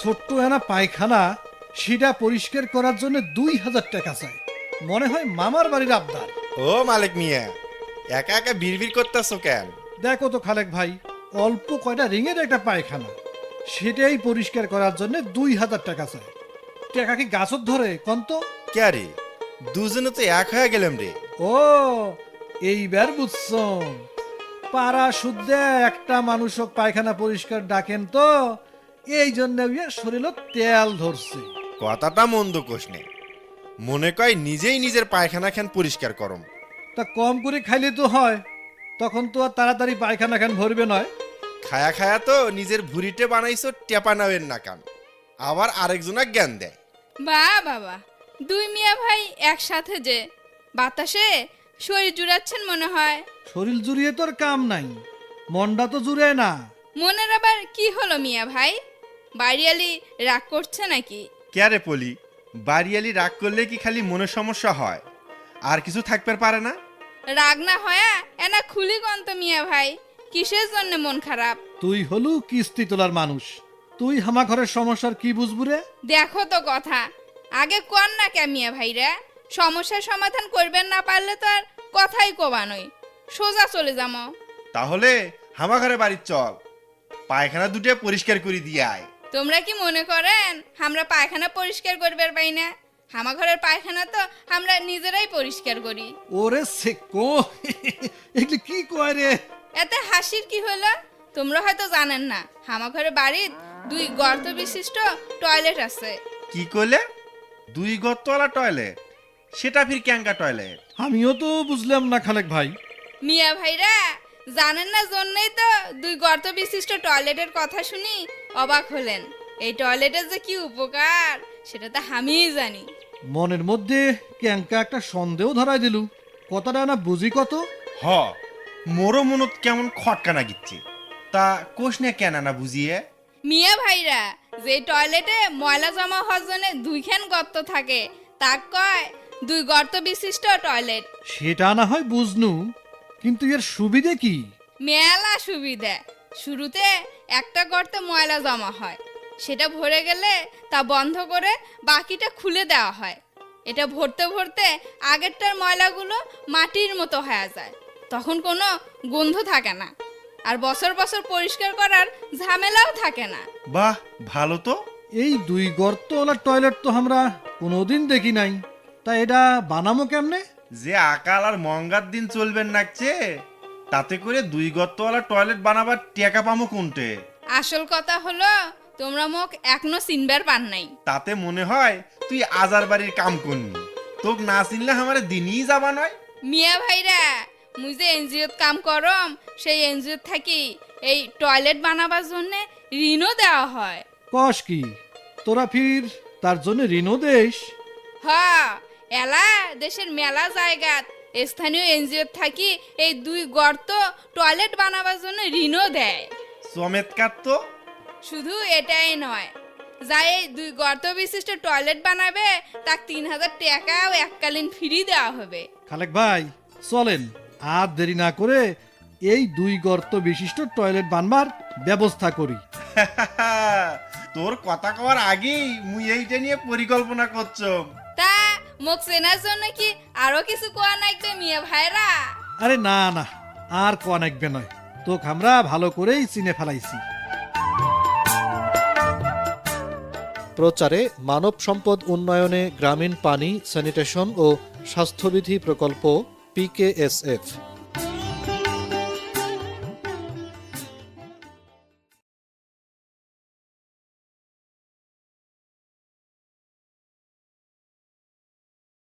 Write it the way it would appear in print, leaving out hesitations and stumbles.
ছোট্ট এনা পায়খানা সেটা পরিষ্কার করার জন্য 2000 টাকা চায়। মনে হয় মামার বাড়ির আবদার। ও মালিক মিয়া, একা একা বিড়বিড় করতেছো কেন? দেখো তো খালেক ভাই, অল্প কয়টা রিঙের একটা পায়খানা, সেটাই পরিষ্কার করার জন্য 2000 টাকা চায়। টাকা কি গাছত ধরে কন্ত? কে রে, দুজনে তো এক হয়ে গেলাম রে। ও, এইবার বুঝছ। পাড়া শুদ্ধে একটা মানুষক পায়খানা পরিষ্কার ডাকেন তো, এই জন্য শরীর তেল ধরছে। কথাটা মন্দ কোষ নেই, মনে কয় নিজেই নিজের পায়খানা খান পরিষ্কার করম। তা কম করে খাইলে তো হয়, তখন তো আর তাড়াতাড়ি পায়খানা খান ভরবে নয়। খায়া খায়া তো নিজের ভুড়িতে বানাইছো টেপা নাওয়ের নাকান, আবার আরেকজনা জ্ঞান দেয়। বাবা, দুই মিয়া ভাই একসাথে যে বাতাসে শরীর জুড়াচ্ছেন মনে হয়। শরীর জুড়িয়ে তোর কাম নাই, মনটা তো জুড়ে না। মনের আবার কি হলো মিয়া ভাই? বাড়িয়ালি রাগ করছে নাকি? কে রে পলি, বাড়িয়ালি রাগ করলে কি খালি মনের সমস্যা হয়, আর কিছু থাকতে পারে না? রাগ না হয় এনা খুলি গন্ত মিয়া ভাই, কিসের জন্য মন খারাপ? তুই হলু কিস্তি তোলার মানুষ, তুই হামা ঘরের সমস্যার কি বুঝবু রে? দেখো তো কথা, আগে কর না কে মিয়া ভাইরা? সমস্যার সমাধান করবেন না পারলে তো আর কথাই কবানই, সোজা চলে যামো। তাহলে হামা ঘরে বাড়ির চল, পায়খানা দুটো পরিষ্কার করে দিয়ে আয়। তোমরা কি মনে করেন আমরা পায়খানা পরিষ্কার করবার পাই না? হামা ঘরের পায়খানা তো আমরা নিজেরাই পরিষ্কার করি। ওরে সেকো, এগুলি কি কয় রে? এতে হাসির কি হলো? তোমরা হয়তো জানেন না, হামা ঘরের বাড়ির 2 গর্ত বিশিষ্ট টয়লেট আছে। কি করলে? 2 গর্তওয়ালা টয়লেট? সেটা ফির ক্যাঙ্গা টয়লেট? আমিও তো বুঝলাম না খালেক ভাই। মিয়া ভাইরা জানেন না জন্যই তো 2 গর্ত বিশিষ্ট টয়লেটের কথা শুনি অবাক হলেন। এই টয়লেটের যে কি উপকার সেটা তো আমিই জানি। মনের মধ্যে ক্যাঙ্কা একটা সন্দেহ ধরাই দিলু, কথাটা না বুঝি কত। হ, মোরও মনত কেমন খটকানা গিচ্ছে, তা কোষ নিয়ে কেন না বুঝিয়ে। মিয়া ভাইরা, যে টয়লেটে ময়লা জমা হওয়ার জন্য 2খান গর্ত থাকে তাক কয় 2 গর্ত বিশিষ্ট টয়লেট। সেটা না হয় বুঝনু, কিন্তু এর সুবিধে কি? মেলা সুবিধা। শুরুতে একটা গর্তে ময়লা জমা হয়, সেটা ভরে গেলে তা বন্ধ করে বাকিটা খুলে দেওয়া হয়। এটা ভরতে ভরতে আগেরটার ময়লাগুলো মাটির মতো হয়ে যায়, তখন কোনো গন্ধ থাকে না, আর বছর বছর পরিষ্কার করার ঝামেলাও থাকে না। বাহ, ভালো তো। এই 2 গর্তওয়ালা টয়লেট তো আমরা কোনোদিন দেখি নাই, তা এটা বানামো কেমনে? যে আকাল আর মঙ্গার দিন চলবেন নাকছে, তাতে করে 2 গর্তওয়ালা টয়লেট বানাবার টেকা পামো কোনটে? আসল কথা হলো তোমরা মোক এখনো চিনবার পান নাই। তাতে মনে হয় তুই আজার বাড়ির কাম করনি, তোক না চিনলে আমার দিনই যাবা নয়। মিয়া ভাইরা, মুই যে এনজিওত কাম করম, সেই এনজিওত থাকি এই টয়লেট বানাবার জন্য ঋণও দেওয়া হয়। কস কি, তোরা ফির তার জন্য ঋণও দেশ? হ, এলা দেশের মেলা জায়গাত স্থানীয় এনজিওত থাকি এই 2 গর্ত টয়লেট বানাবার জন্য ঋণও দেয়। চমৎকার তো। শুধু এটাই নয়, যাই এই 2 গর্ত বিশিষ্ট টয়লেট বানাবে তাক 3000 টাকাও এককালীন ফ্রি দেওয়া হবে। খালেক ভাই চলেন, আর দেরি না করে এই 2 গর্ত বিশিষ্ট টয়লেট বানবার ব্যবস্থা করি। তোর কথা কওয়ার আগেই মুই এইটা নিয়ে পরিকল্পনা করছম। তা মোক চেনার জন্য কি আরো কিছু কোয়া নাকবে মিয়া ভাইরা? আরে না না, আর কোয়া নাকবে নয়, তোকে আমরা ভালো করেই চিনে ফেলাইছি। প্রচারে মানব সম্পদ উন্নয়নে গ্রামীণ পানি, স্যানিটেশন ও স্বাস্থ্যবিধি প্রকল্প PKSF।